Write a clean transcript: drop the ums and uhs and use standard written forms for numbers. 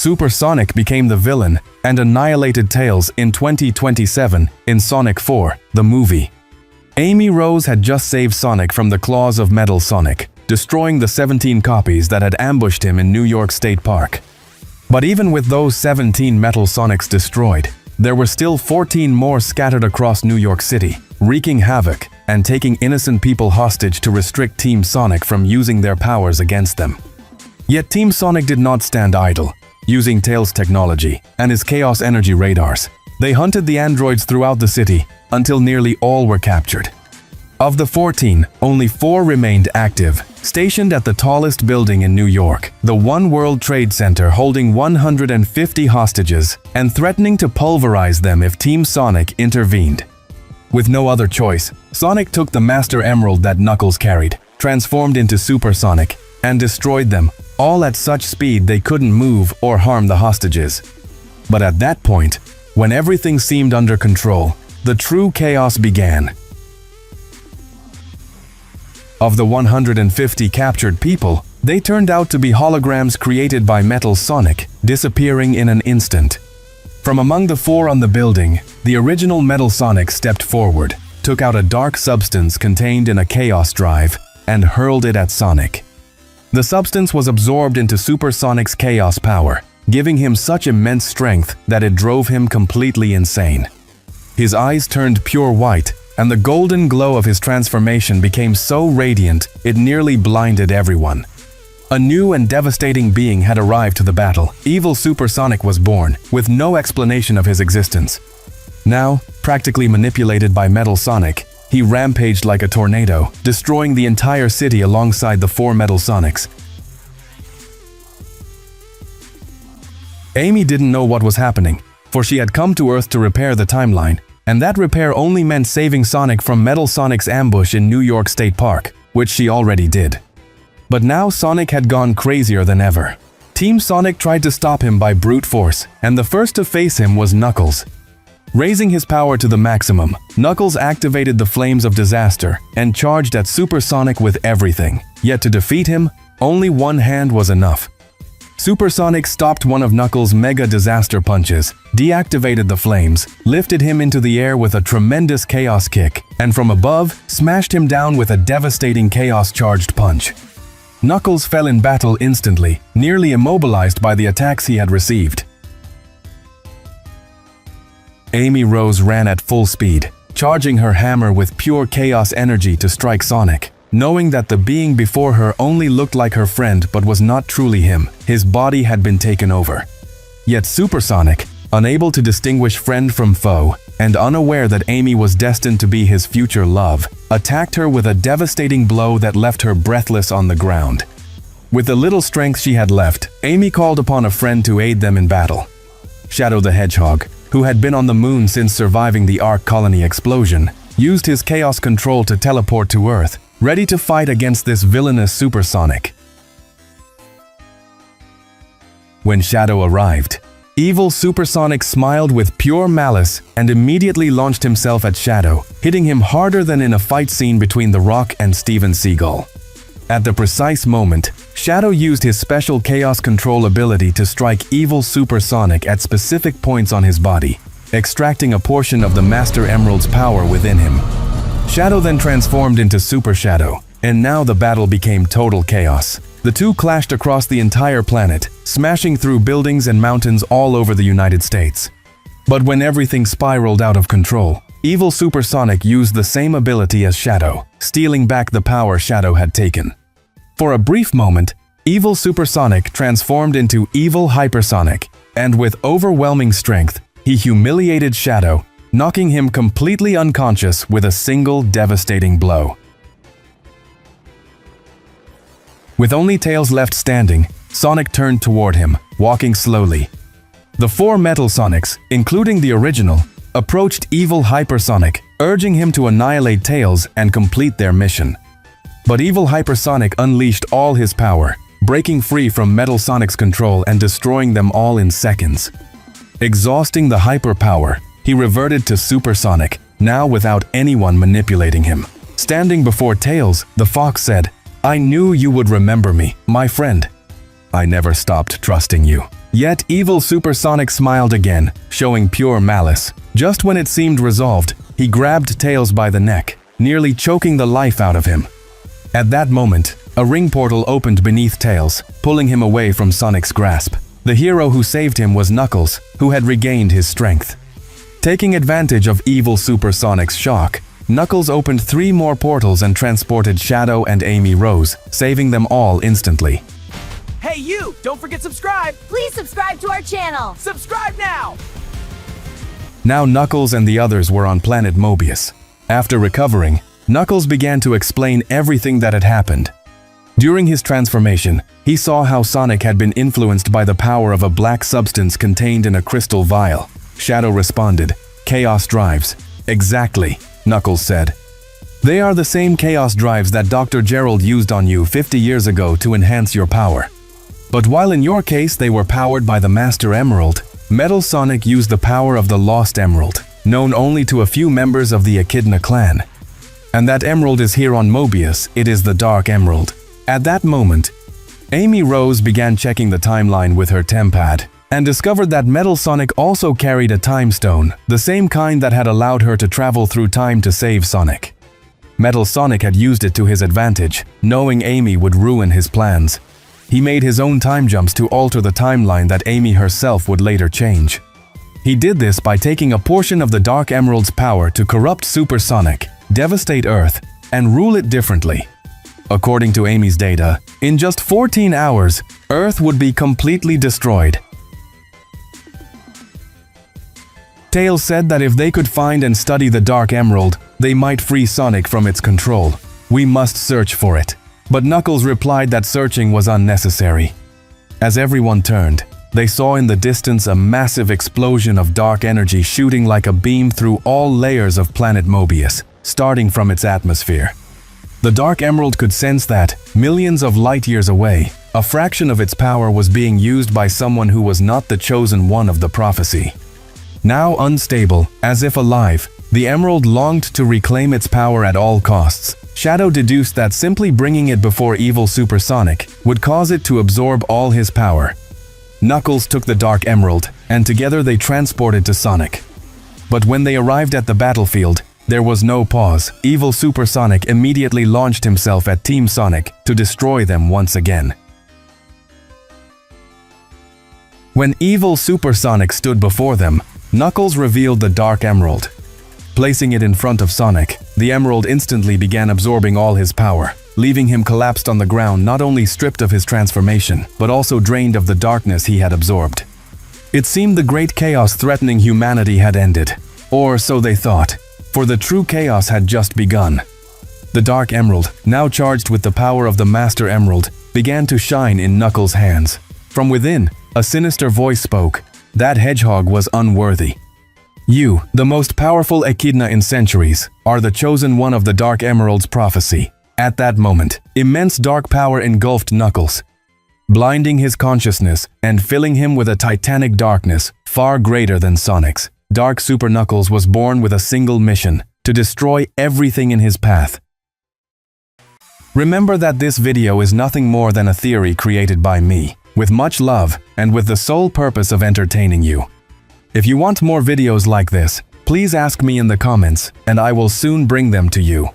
Super Sonic became the villain and annihilated Tails in 2027 in Sonic 4, the movie. Amy Rose had just saved Sonic from the claws of Metal Sonic, destroying the 17 copies that had ambushed him in New York State Park. But even with those 17 Metal Sonics destroyed, there were still 14 more scattered across New York City, wreaking havoc and taking innocent people hostage to restrict Team Sonic from using their powers against them. Yet Team Sonic did not stand idle. Using Tails' technology and his Chaos Energy radars, they hunted the androids throughout the city until nearly all were captured. Of the 14, only 4 remained active, stationed at the tallest building in New York, the One World Trade Center, holding 150 hostages and threatening to pulverize them if Team Sonic intervened. With no other choice, Sonic took the Master Emerald that Knuckles carried, transformed into Super Sonic, and destroyed them, all at such speed they couldn't move or harm the hostages. But at that point, when everything seemed under control, the true chaos began. Of the 150 captured people, they turned out to be holograms created by Metal Sonic, disappearing in an instant. From among the 4 on the building, the original Metal Sonic stepped forward, took out a dark substance contained in a Chaos Drive, and hurled it at Sonic. The substance was absorbed into Super Sonic's Chaos power, giving him such immense strength that it drove him completely insane. His eyes turned pure white, and the golden glow of his transformation became so radiant it nearly blinded everyone. A new and devastating being had arrived to the battle. Evil Super Sonic was born, with no explanation of his existence. Now, practically manipulated by Metal Sonic, he rampaged like a tornado, destroying the entire city alongside the 4 Metal Sonics. Amy didn't know what was happening, for she had come to Earth to repair the timeline, and that repair only meant saving Sonic from Metal Sonic's ambush in New York State Park, which she already did. But now Sonic had gone crazier than ever. Team Sonic tried to stop him by brute force, and the first to face him was Knuckles. Raising his power to the maximum, Knuckles activated the Flames of Disaster and charged at Super Sonic with everything. Yet to defeat him, only one hand was enough. Super Sonic stopped one of Knuckles' Mega Disaster punches, deactivated the flames, lifted him into the air with a tremendous Chaos kick, and from above, smashed him down with a devastating Chaos-charged punch. Knuckles fell in battle instantly, nearly immobilized by the attacks he had received. Amy Rose ran at full speed, charging her hammer with pure Chaos energy to strike Sonic. Knowing that the being before her only looked like her friend but was not truly him, his body had been taken over. Yet Super Sonic, unable to distinguish friend from foe, and unaware that Amy was destined to be his future love, attacked her with a devastating blow that left her breathless on the ground. With the little strength she had left, Amy called upon a friend to aid them in battle. Shadow the Hedgehog, who had been on the moon since surviving the Ark Colony explosion, used his Chaos control to teleport to Earth, ready to fight against this villainous Super Sonic. When Shadow arrived, evil Super Sonic smiled with pure malice and immediately launched himself at Shadow, hitting him harder than in a fight scene between The Rock and Steven Seagal. At the precise moment, Shadow used his special Chaos control ability to strike evil Super Sonic at specific points on his body, extracting a portion of the Master Emerald's power within him. Shadow then transformed into Super Shadow, and now the battle became total chaos. The two clashed across the entire planet, smashing through buildings and mountains all over the United States. But when everything spiraled out of control, evil Super Sonic used the same ability as Shadow, stealing back the power Shadow had taken. For a brief moment, evil Super Sonic transformed into evil Hypersonic, and with overwhelming strength, he humiliated Shadow, knocking him completely unconscious with a single devastating blow. With only Tails left standing, Sonic turned toward him, walking slowly. The 4 Metal Sonics, including the original, approached evil Hypersonic, urging him to annihilate Tails and complete their mission. But evil Hypersonic unleashed all his power, breaking free from Metal Sonic's control and destroying them all in seconds. Exhausting the hyper power, he reverted to Super Sonic, now without anyone manipulating him. Standing before Tails, the fox said, "I knew you would remember me, my friend. I never stopped trusting you. Yet evil Supersonic smiled again, showing pure malice. Just when it seemed resolved, he grabbed Tails by the neck, nearly choking the life out of him. At that moment, a ring portal opened beneath Tails, pulling him away from Sonic's grasp. The hero who saved him was Knuckles, who had regained his strength. Taking advantage of evil Supersonic's shock, Knuckles opened 3 more portals and transported Shadow and Amy Rose, saving them all instantly. Hey you! Don't forget subscribe! Please subscribe to our channel! Subscribe now! Now Knuckles and the others were on planet Mobius. After recovering, Knuckles began to explain everything that had happened. During his transformation, he saw how Sonic had been influenced by the power of a black substance contained in a crystal vial. Shadow responded, "Chaos drives." "Exactly," Knuckles said. "They are the same chaos drives that Dr. Gerald used on you 50 years ago to enhance your power. But while in your case they were powered by the Master Emerald, Metal Sonic used the power of the Lost Emerald, known only to a few members of the Echidna clan. And that emerald is here on Mobius, it is the Dark Emerald." At that moment, Amy Rose began checking the timeline with her tempad, and discovered that Metal Sonic also carried a time stone, the same kind that had allowed her to travel through time to save Sonic. Metal Sonic had used it to his advantage, knowing Amy would ruin his plans. He made his own time jumps to alter the timeline that Amy herself would later change. He did this by taking a portion of the Dark Emerald's power to corrupt Supersonic, devastate Earth, and rule it differently. According to Amy's data, in just 14 hours, Earth would be completely destroyed. Tails said that if they could find and study the Dark Emerald, they might free Sonic from its control. "We must search for it." But Knuckles replied that searching was unnecessary. As everyone turned, they saw in the distance a massive explosion of dark energy shooting like a beam through all layers of planet Mobius, starting from its atmosphere. The Dark Emerald could sense that, millions of light years away, a fraction of its power was being used by someone who was not the chosen one of the prophecy. Now unstable, as if alive, the Emerald longed to reclaim its power at all costs. Shadow deduced that simply bringing it before evil Supersonic would cause it to absorb all his power. Knuckles took the Dark Emerald, and together they transported to Sonic. But when they arrived at the battlefield, there was no pause. Evil Supersonic immediately launched himself at Team Sonic to destroy them once again. When evil Supersonic stood before them, Knuckles revealed the Dark Emerald. Placing it in front of Sonic, the Emerald instantly began absorbing all his power, leaving him collapsed on the ground, not only stripped of his transformation, but also drained of the darkness he had absorbed. It seemed the great chaos threatening humanity had ended, or so they thought, for the true chaos had just begun. The Dark Emerald, now charged with the power of the Master Emerald, began to shine in Knuckles' hands. From within, a sinister voice spoke. That hedgehog was unworthy. "You, the most powerful Echidna in centuries, are the chosen one of the Dark Emerald's prophecy." At that moment, immense dark power engulfed Knuckles, blinding his consciousness and filling him with a titanic darkness far greater than Sonic's. Dark Super Knuckles was born with a single mission: to destroy everything in his path. Remember that this video is nothing more than a theory created by me, with much love and with the sole purpose of entertaining you. If you want more videos like this, please ask me in the comments, and I will soon bring them to you.